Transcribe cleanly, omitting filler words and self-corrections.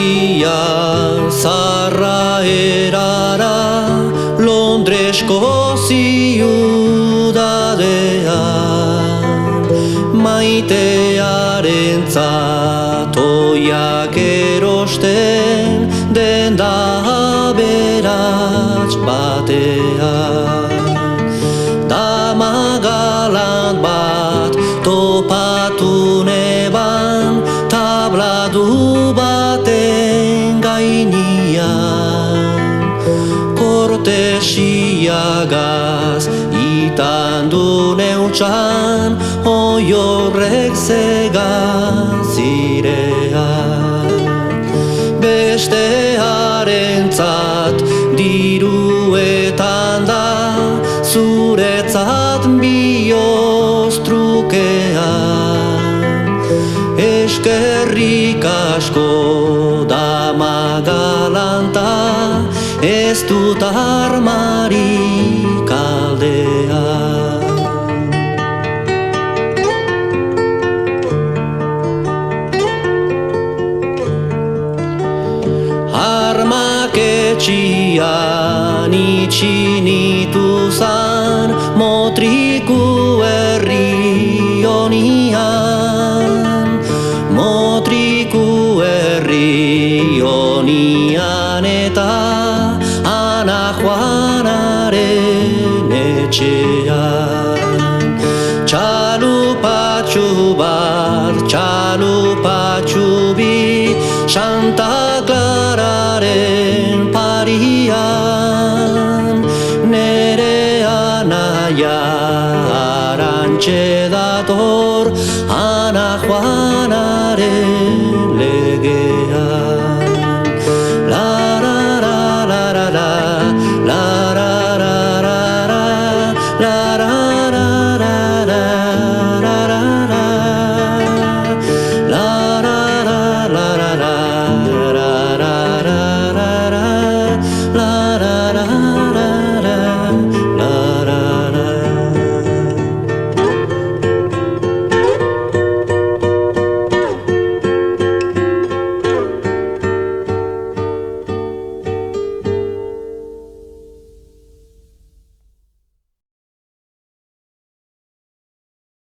Italia zarra erara Londresko ziudadean Maitearentzat oiak erosten denda aberats batean Dama galant bat topatu neban tabladu baten gainean Kortesiagaz itandu neutxan oiorrek zegazirean Bestearentzat diruetan da zuretzat bihotz trukean Eskerrik asko dama galanta ez dut armarik aldean Armak etxian itxi nituzan motriku herri honian Motriku herri honian eta Ana Juanaren etxean Txalupatxu bat, txalupatxu bi Santa Clararen parian Nere anaia arantxe dator Ana Juanaren